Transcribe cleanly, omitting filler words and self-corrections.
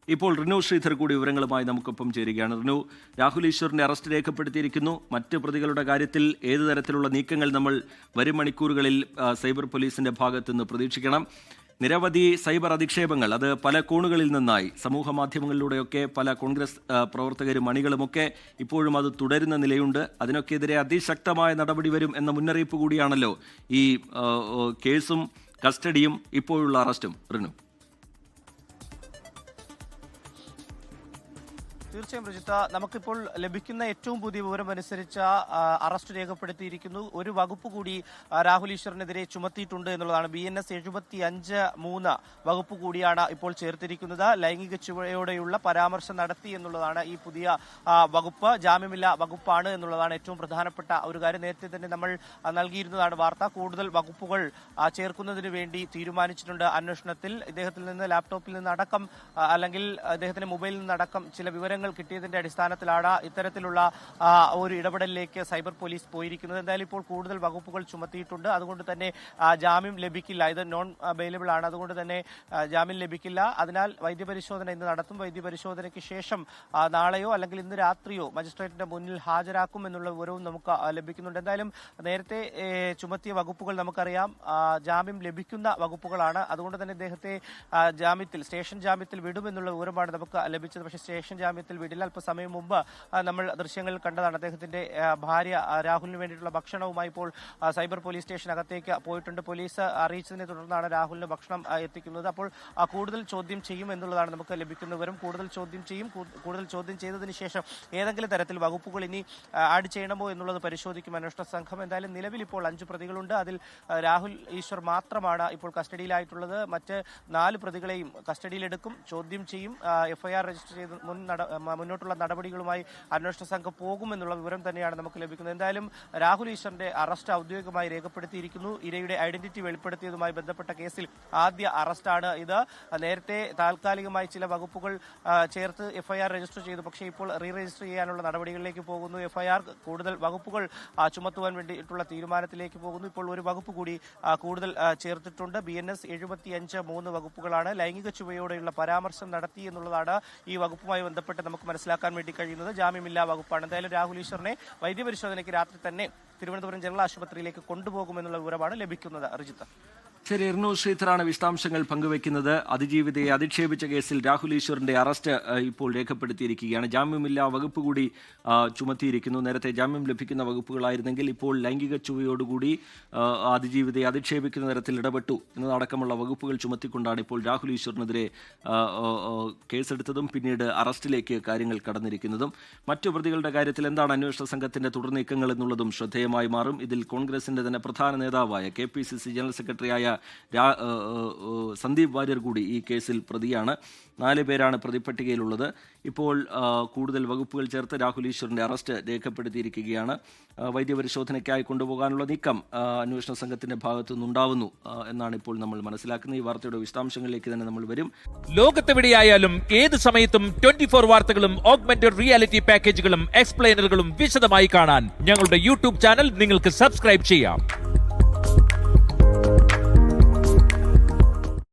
ഇപ്പോൾ റിനു ശ്രീധർ കൂടി വിവരങ്ങളുമായി നമുക്കൊപ്പം ചേരുകയാണ്. റിനു, രാഹുൽ ഈശ്വറിന്റെ അറസ്റ്റ് രേഖപ്പെടുത്തിയിരിക്കുന്നു. മറ്റ് പ്രതികളുടെ കാര്യത്തിൽ ഏത് തരത്തിലുള്ള നീക്കങ്ങൾ നമ്മൾ വരും മണിക്കൂറുകളിൽ സൈബർ പോലീസിന്റെ ഭാഗത്തുനിന്ന് പ്രതീക്ഷിക്കണം? നിരവധി സൈബർ അധിക്ഷേപങ്ങൾ, അത് പല കോണുകളിൽ നിന്നായി സമൂഹ മാധ്യമങ്ങളിലൂടെയൊക്കെ പല കോൺഗ്രസ് പ്രവർത്തകരും അണികളുമൊക്കെ ഇപ്പോഴും അത് തുടരുന്ന നിലയുണ്ട്. അതിനൊക്കെതിരെ അതിശക്തമായ നടപടി വരും എന്ന മുന്നറിയിപ്പ് കൂടിയാണല്ലോ ഈ കേസും കസ്റ്റഡിയും ഇപ്പോഴുള്ള അറസ്റ്റും. റിനു, തീർച്ചയായും രജിത്ത, നമുക്കിപ്പോൾ ലഭിക്കുന്ന ഏറ്റവും പുതിയ വിവരം അനുസരിച്ച് അറസ്റ്റ് രേഖപ്പെടുത്തിയിരിക്കുന്നു. ഒരു വകുപ്പ് കൂടി രാഹുൽ ഈശ്വറിനെതിരെ ചുമത്തിയിട്ടുണ്ട് എന്നുള്ളതാണ്. BNS 75(3) വകുപ്പ് കൂടിയാണ് ഇപ്പോൾ ചേർത്തിരിക്കുന്നത്. ലൈംഗിക ചുവയോടെയുള്ള പരാമർശം നടത്തി എന്നുള്ളതാണ് ഈ പുതിയ വകുപ്പ്. ജാമ്യമില്ലാ വകുപ്പാണ് എന്നുള്ളതാണ് ഏറ്റവും പ്രധാനപ്പെട്ട ഒരു കാര്യം. നേരത്തെ തന്നെ നമ്മൾ നൽകിയിരുന്നതാണ് വാർത്ത. കൂടുതൽ വകുപ്പുകൾ ചേർക്കുന്നതിന് വേണ്ടി തീരുമാനിച്ചിട്ടുണ്ട് അന്വേഷണത്തിൽ. ഇദ്ദേഹത്തിൽ നിന്ന് ലാപ്ടോപ്പിൽ നിന്നടക്കം അല്ലെങ്കിൽ അദ്ദേഹത്തിന്റെ മൊബൈലിൽ നിന്നടക്കം ചില വിവരങ്ങൾ കിട്ടിയതിന്റെ അടിസ്ഥാനത്തിലാണ് ഇത്തരത്തിലുള്ള ഒരു ഇടപെടലിലേക്ക് സൈബർ പോലീസ് പോയിരിക്കുന്നത്. എന്തായാലും ഇപ്പോൾ കൂടുതൽ വകുപ്പുകൾ ചുമത്തിയിട്ടുണ്ട്. അതുകൊണ്ട് തന്നെ ജാമ്യം ലഭിക്കില്ല. ഇത് നോൺ ബെയിലബിൾ ആണ്. അതുകൊണ്ട് തന്നെ ജാമ്യം ലഭിക്കില്ല. അതിനാൽ വൈദ്യപരിശോധന ഇന്ന് നടത്തും. വൈദ്യപരിശോധനയ്ക്ക് ശേഷം നാളെയോ അല്ലെങ്കിൽ ഇന്ന് രാത്രിയോ മജിസ്ട്രേറ്റിന്റെ മുന്നിൽ ഹാജരാക്കും എന്നുള്ള വിവരവും നമുക്ക് ലഭിക്കുന്നുണ്ട്. എന്തായാലും നേരത്തെ ചുമത്തിയ വകുപ്പുകൾ നമുക്കറിയാം ജാമ്യം ലഭിക്കുന്ന വകുപ്പുകളാണ്. അതുകൊണ്ട് തന്നെ ഇദ്ദേഹത്തെ സ്റ്റേഷൻ ജാമ്യത്തിൽ വിടുമെന്നുള്ള വിവരമാണ് നമുക്ക് ലഭിച്ചത്. പക്ഷേ സ്റ്റേഷൻ ജാമ്യത്തിൽ വിടില്ല. അല്പസമയം മുമ്പ് നമ്മൾ ദൃശ്യങ്ങളിൽ കണ്ടതാണ്. അദ്ദേഹത്തിന്റെ ഭാര്യ രാഹുലിന് വേണ്ടിയിട്ടുള്ള ഭക്ഷണവുമായി ഇപ്പോൾ സൈബർ പോലീസ് സ്റ്റേഷനകത്തേക്ക് പോയിട്ടുണ്ട്. പോലീസ് അറിയിച്ചതിനെ തുടർന്നാണ് രാഹുലിന് ഭക്ഷണം എത്തിക്കുന്നത്. അപ്പോൾ കൂടുതൽ ചോദ്യം ചെയ്യും എന്നുള്ളതാണ് നമുക്ക് ലഭിക്കുന്ന വിവരം. കൂടുതൽ ചോദ്യം ചെയ്യും. കൂടുതൽ ചോദ്യം ചെയ്തതിന് ശേഷം ഏതെങ്കിലും തരത്തിൽ വകുപ്പുകൾ ഇനി ആഡ് ചെയ്യണമോ എന്നുള്ളത് പരിശോധിക്കും അന്വേഷണ സംഘം. എന്തായാലും നിലവിൽ ഇപ്പോൾ 5 പ്രതികളുണ്ട്. അതിൽ രാഹുൽ ഈശ്വർ മാത്രമാണ് ഇപ്പോൾ കസ്റ്റഡിയിലായിട്ടുള്ളത്. മറ്റ് 4 പ്രതികളെയും കസ്റ്റഡിയിലെടുക്കും, ചോദ്യം ചെയ്യും. FIR രജിസ്റ്റർ ചെയ്ത് മുന്നോട്ടുള്ള നടപടികളുമായി അന്വേഷണ സംഘം പോകുമെന്നുള്ള വിവരം തന്നെയാണ് നമുക്ക് ലഭിക്കുന്നത്. എന്തായാലും രാഹുൽ ഈശ്വറിന്റെ അറസ്റ്റ് ഔദ്യോഗികമായി രേഖപ്പെടുത്തിയിരിക്കുന്നു. ഇരയുടെ ഐഡന്റിറ്റി വെളിപ്പെടുത്തിയതുമായി ബന്ധപ്പെട്ട കേസിൽ ആദ്യ അറസ്റ്റാണ് ഇത്. നേരത്തെ താൽക്കാലികമായി ചില വകുപ്പുകൾ ചേർത്ത് FIR രജിസ്റ്റർ ചെയ്തു. പക്ഷേ ഇപ്പോൾ റീ രജിസ്റ്റർ ചെയ്യാനുള്ള നടപടികളിലേക്ക് പോകുന്നു. FIR കൂടുതൽ വകുപ്പുകൾ ചുമത്തുവാൻ വേണ്ടിയിട്ടുള്ള തീരുമാനത്തിലേക്ക് പോകുന്നു. ഇപ്പോൾ ഒരു വകുപ്പ് കൂടി കൂടുതൽ ചേർത്തിട്ടുണ്ട്. BNS 75(3) വകുപ്പുകളാണ്. ലൈംഗിക ചുവയോടെയുള്ള പരാമർശം നടത്തി എന്നുള്ളതാണ് ഈ വകുപ്പുമായി ബന്ധപ്പെട്ട് നമുക്ക് മനസ്സിലാക്കാൻ വേണ്ടി കഴിയുന്നത്. ജാമ്യമില്ലാ വകുപ്പാണ്. എന്തായാലും രാഹുൽ ഈശ്വറിനെ വൈദ്യപരിശോധനയ്ക്ക് രാത്രി തന്നെ തിരുവനന്തപുരം ജനറൽ ആശുപത്രിയിലേക്ക് കൊണ്ടുപോകുമെന്നുള്ള വിവരമാണ് ലഭിക്കുന്നത്. റിജിത്ത്, ശരി. റിനു ശ്രീധറാണ് വിശദാംശങ്ങൾ പങ്കുവയ്ക്കുന്നത്. അതിജീവിതയെ അധിക്ഷേപിച്ച കേസിൽ രാഹുൽ ഈശ്വറിന്റെ അറസ്റ്റ് ഇപ്പോൾ രേഖപ്പെടുത്തിയിരിക്കുകയാണ്. ജാമ്യമില്ലാ വകുപ്പ് കൂടി ചുമത്തിയിരിക്കുന്നു. നേരത്തെ ജാമ്യം ലഭിക്കുന്ന വകുപ്പുകളായിരുന്നെങ്കിൽ ഇപ്പോൾ ലൈംഗിക ചുവയോടുകൂടി അതിജീവിതയെ അധിക്ഷേപിക്കുന്ന തരത്തിൽ ഇടപെട്ടു എന്നതടക്കമുള്ള വകുപ്പുകൾ ചുമത്തിക്കൊണ്ടാണ് ഇപ്പോൾ രാഹുൽ ഈശ്വറിനെതിരെ കേസെടുത്തതും പിന്നീട് അറസ്റ്റിലേക്ക് കാര്യങ്ങൾ കടന്നിരിക്കുന്നതും. മറ്റു പ്രതികളുടെ കാര്യത്തിൽ എന്താണ് അന്വേഷണ സംഘത്തിന്റെ തുടർനീക്കങ്ങൾ എന്നുള്ളതും ശ്രദ്ധേയമായി മാറും. ഇതിൽ കോൺഗ്രസിന്റെ തന്നെ പ്രധാന നേതാവായ KPCC ജനറൽ സെക്രട്ടറിയായ സന്ദീപ് വാര്യർ കൂടി ഈ കേസിൽ പ്രതിയാണ്. 4 പേരാണ് പ്രതിപ്പട്ടികയിലുള്ളത്. ഇപ്പോൾ കൂടുതൽ വകുപ്പുകൾ ചേർത്ത് രാഹുൽ ഈശ്വറിന്റെ അറസ്റ്റ് രേഖപ്പെടുത്തിയിരിക്കുകയാണ്. വൈദ്യപരിശോധനയ്ക്കായി കൊണ്ടുപോകാനുള്ള നീക്കം അന്വേഷണ സംഘത്തിന്റെ ഭാഗത്തു നിന്നുണ്ടാവുന്നു എന്നാണ് ഇപ്പോൾ നമ്മൾ മനസ്സിലാക്കുന്നത്. ഈ വാർത്തയുടെ വിശദാംശങ്ങളിലേക്ക് തന്നെ നമ്മൾ വരും. ലോകത്തെവിടെയായാലും ഏത് സമയത്തും 24 വാർത്തകളും ഓഗ്മെന്റഡ് റിയാലിറ്റി പാക്കേജുകളും എക്സ്പ്ലെയിനറുകളും വിശദമായി കാണാൻ ഞങ്ങളുടെ YouTube ചാനൽ നിങ്ങൾക്ക് സബ്സ്ക്രൈബ് ചെയ്യാം.